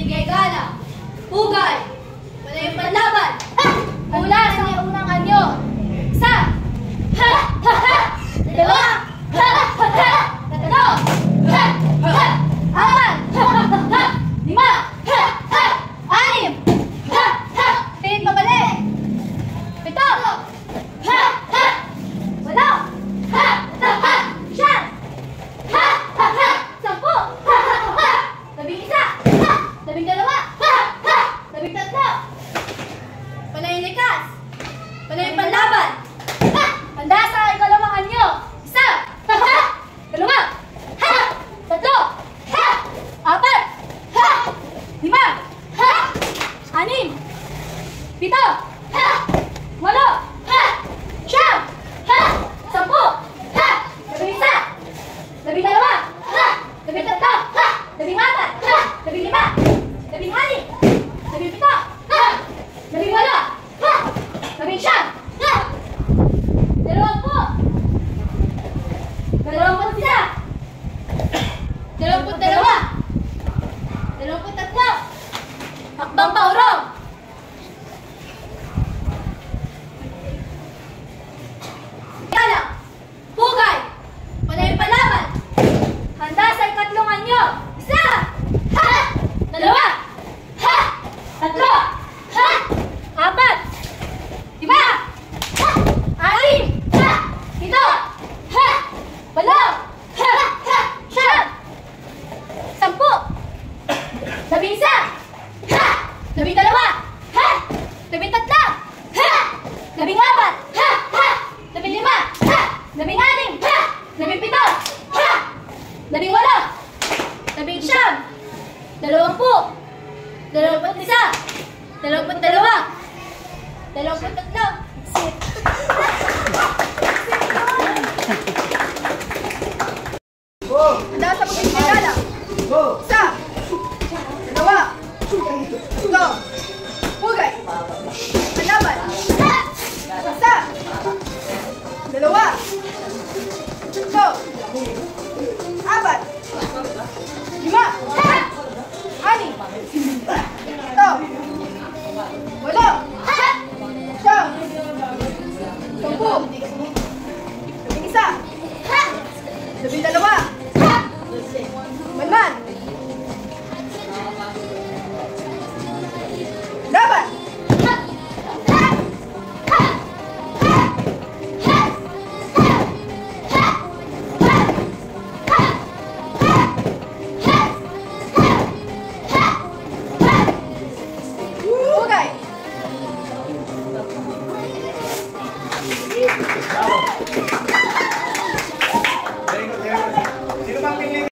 Bigay gala. Hugay. Panay panlaban. Mula sa unang anyo. Isa. Dalawa. Tatlo. Apat. Lima. Anim. Pit pabalik. Pito. Walo. Siyam. Sampu. Labing isa. Labing dalawa. Labing tatlo. Panay likas. Panay panlaban. Handa sa ikalawang anyo. Isa. Dalawa. Tatlo. Apat. Lima. Anim. Pito. Walo. Siyam. Sampu. Labing isa. Labing dalawa. Labing tatlo. Labing apat. Labing lima. Labing anim. Labing pito. Labing walo. Labing siyam. 20. 21. 22. 23. Hakbang paurong. Gala. Hugay. Panay palaban. Handa sa ikatlong anyo. Isa. Dalawa. Tatlo. Apat. Lima. Anim. Pito. Walo. Siyam. Sampu. Labing isa. Labing dalawa. Labing tatlo. Labing apat. Labing lima. Labing anim. Labing pito. Labing walo. Labing siyam. 20. 21. 22. 23.